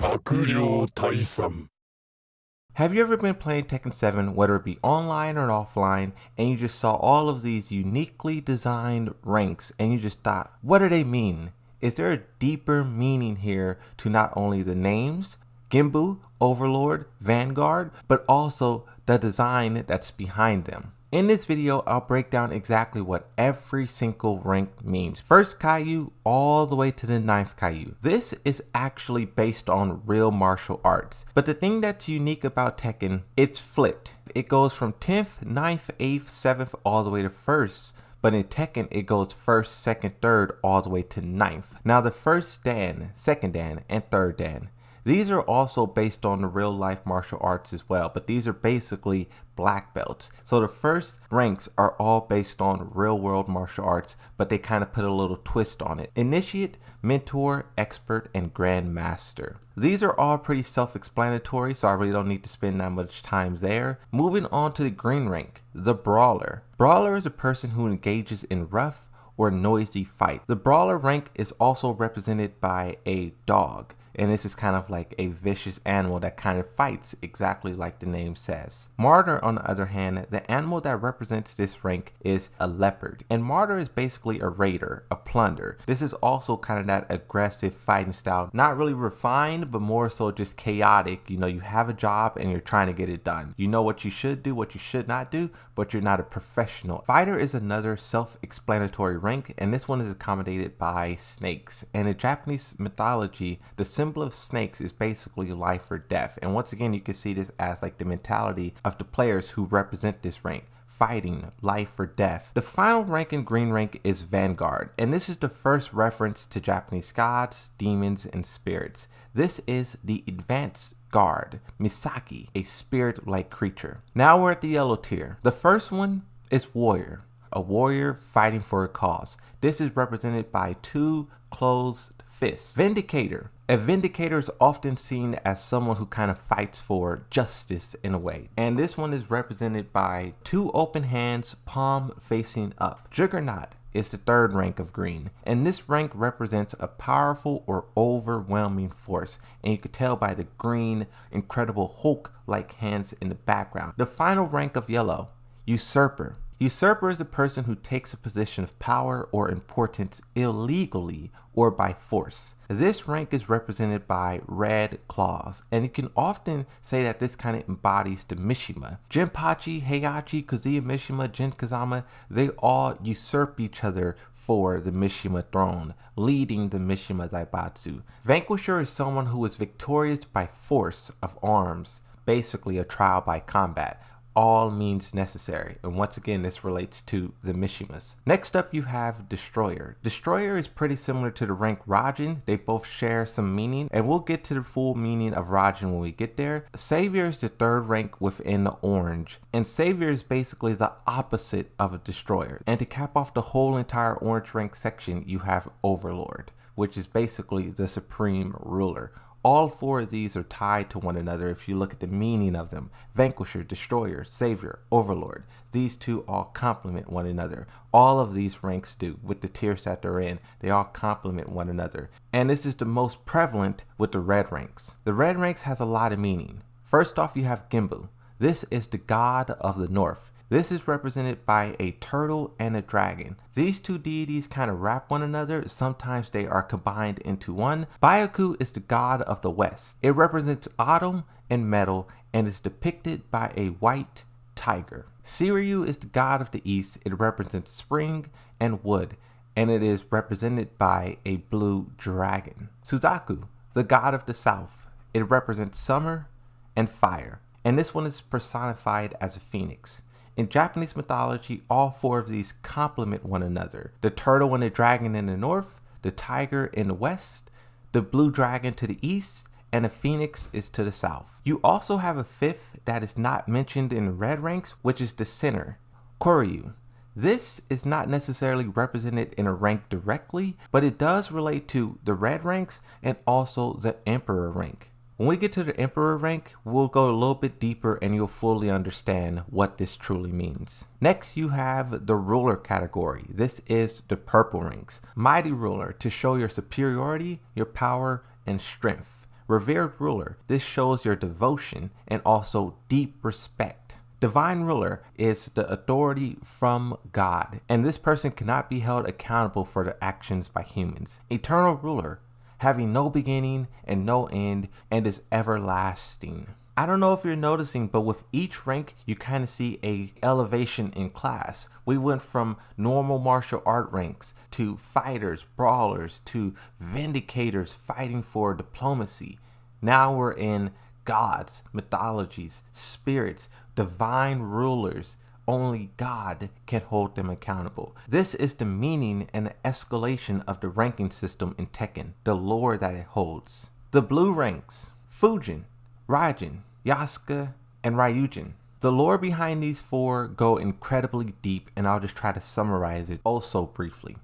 悪霊退散. Have you ever been playing Tekken 7, whether it be online or offline, and you just saw all of these uniquely designed ranks and you just thought, what do they mean? Is there a deeper meaning here to not only the names, Gimbu, Overlord, Vanguard, but also the design that's behind them? In this video, I'll break down exactly what every single rank means. First Kaiyu all the way to the 9th Kaiyu. This is actually based on real martial arts. But the thing that's unique about Tekken, it's flipped. It goes from 10th, 9th, 8th, 7th, all the way to 1st. But in Tekken, it goes 1st, 2nd, 3rd, all the way to 9th. Now the 1st Dan, 2nd Dan, and 3rd Dan. These are also based on the real life martial arts as well, but these are basically black belts. So the first ranks are all based on real world martial arts, but they kind of put a little twist on it. Initiate, Mentor, Expert, and Grandmaster. These are all pretty self-explanatory, so I really don't need to spend that much time there. Moving on to the green rank, the Brawler. Brawler is a person who engages in rough or noisy fight. The Brawler rank is also represented by a dog. And this is kind of like a vicious animal that kind of fights exactly like the name says. Martyr, on the other hand, the animal that represents this rank is a leopard. And Martyr is basically a raider, a plunder. This is also kind of that aggressive fighting style. Not really refined, but more so just chaotic. You know, you have a job and you're trying to get it done. You know what you should do, what you should not do, but you're not a professional. Fighter is another self-explanatory rank, and this one is accommodated by snakes. And in Japanese mythology, the symbol of snakes is basically life or death. And once again, you can see this as like the mentality of the players who represent this rank. Fighting, life or death. The final rank in green rank is Vanguard, and this is the first reference to Japanese gods, demons, and spirits. This is the advanced guard, Misaki, a spirit-like creature. Now we're at the yellow tier. The first one is Warrior, a warrior fighting for a cause. This is represented by two closed fists. Vindicator. A vindicator is often seen as someone who kind of fights for justice in a way. And this one is represented by two open hands, palm facing up. Juggernaut is the third rank of green. And this rank represents a powerful or overwhelming force. And you can tell by the green, incredible Hulk-like hands in the background. The final rank of yellow, Usurper. Usurper is a person who takes a position of power or importance illegally or by force. This rank is represented by red claws, and you can often say that this kind of embodies the Mishima. Jinpachi, Heihachi, Kazuya Mishima, Jin Kazama, they all usurp each other for the Mishima throne, leading the Mishima Daibatsu. Vanquisher is someone who is victorious by force of arms, basically a trial by combat. All means necessary, and once again this relates to the Mishimas. Next up you have Destroyer. Destroyer is pretty similar to the rank Rajin. They both share some meaning, and we'll get to the full meaning of Rajin when we get there. Savior is the third rank within the orange, and Savior is basically the opposite of a Destroyer. And to cap off the whole entire orange rank section, you have Overlord, which is basically the supreme ruler. All four of these are tied to one another if you look at the meaning of them. Vanquisher, Destroyer, Savior, Overlord. These two all complement one another. All of these ranks do with the tiers that they're in. They all complement one another. And this is the most prevalent with the red ranks. The red ranks has a lot of meaning. First off, you have Gimbu. This is the god of the north. This is represented by a turtle and a dragon. These two deities kind of wrap one another. Sometimes they are combined into one. Byaku is the god of the west. It represents autumn and metal and is depicted by a white tiger. Siryu is the god of the east. It represents spring and wood, and it is represented by a blue dragon. Suzaku, the god of the south. It represents summer and fire, and this one is personified as a phoenix. In Japanese mythology, all four of these complement one another. The turtle and the dragon in the north, the tiger in the west, the blue dragon to the east, and the phoenix is to the south. You also have a fifth that is not mentioned in the red ranks, which is the sinner, Koryu. This is not necessarily represented in a rank directly, but it does relate to the red ranks and also the emperor rank. When we get to the Emperor rank, we'll go a little bit deeper and you'll fully understand what this truly means. Next, you have the Ruler category. This is the purple ranks. Mighty Ruler, to show your superiority, your power, and strength. Revered ruler. This shows your devotion and also deep respect. Divine ruler is the authority from God, and this person cannot be held accountable for their actions by humans. Eternal ruler, having no beginning and no end, and is everlasting. I don't know if you're noticing, but with each rank, you kind of see a elevation in class. We went from normal martial art ranks to fighters, brawlers, to vindicators fighting for diplomacy. Now we're in gods, mythologies, spirits, divine rulers. Only God can hold them accountable. This is the meaning and the escalation of the ranking system in Tekken, the lore that it holds. The blue ranks: Fujin, Raijin, Yasuke, and Ryujin. The lore behind these four go incredibly deep, and I'll just try to summarize it also briefly.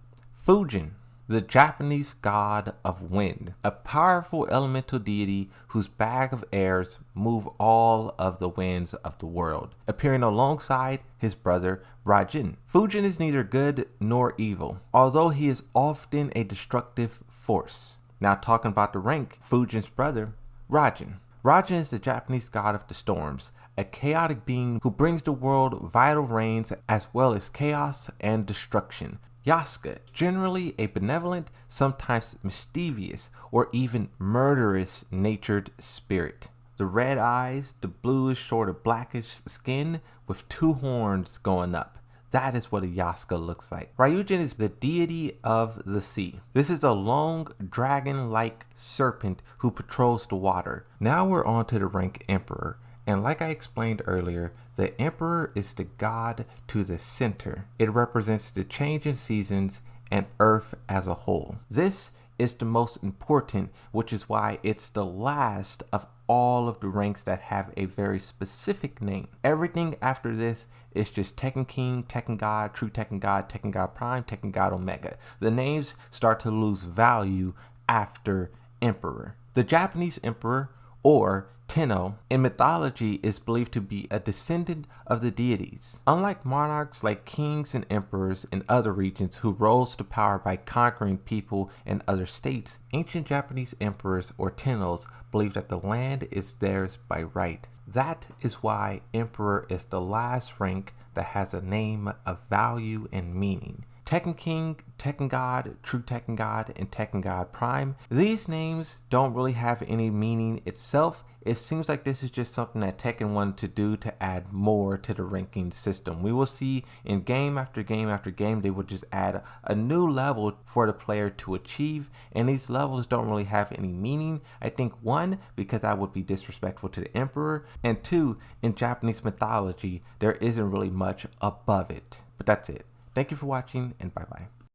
Fujin, the Japanese god of wind, a powerful elemental deity whose bag of airs move all of the winds of the world, appearing alongside his brother Raijin. Fujin is neither good nor evil, although he is often a destructive force. Now talking about the rank, Fujin's brother, Raijin. Raijin is the Japanese god of the storms, a chaotic being who brings the world vital rains as well as chaos and destruction. Yasuke, generally a benevolent, sometimes mischievous, or even murderous natured spirit. The red eyes, the bluish sort of blackish skin with two horns going up. That is what a Yasuke looks like. Ryujin is the deity of the sea. This is a long, dragon-like serpent who patrols the water. Now we're on to the rank Emperor. And like I explained earlier, the Emperor is the god to the center. It represents the changing seasons and Earth as a whole. This is the most important, which is why it's the last of all of the ranks that have a very specific name. Everything after this is just Tekken King, Tekken God, True Tekken God, Tekken God Prime, Tekken God Omega. The names start to lose value after Emperor. The Japanese Emperor, or Tenno, in mythology is believed to be a descendant of the deities. Unlike monarchs like kings and emperors in other regions who rose to power by conquering people in other states, ancient Japanese emperors or Tennos believed that the land is theirs by right. That is why Emperor is the last rank that has a name of value and meaning. Tekken King, Tekken God, True Tekken God, and Tekken God Prime. These names don't really have any meaning itself. It seems like this is just something that Tekken wanted to do to add more to the ranking system. We will see in game after game after game, they would just add a new level for the player to achieve. And these levels don't really have any meaning. I think one, because that would be disrespectful to the Emperor. And two, in Japanese mythology, there isn't really much above it. But that's it. Thank you for watching, and bye-bye.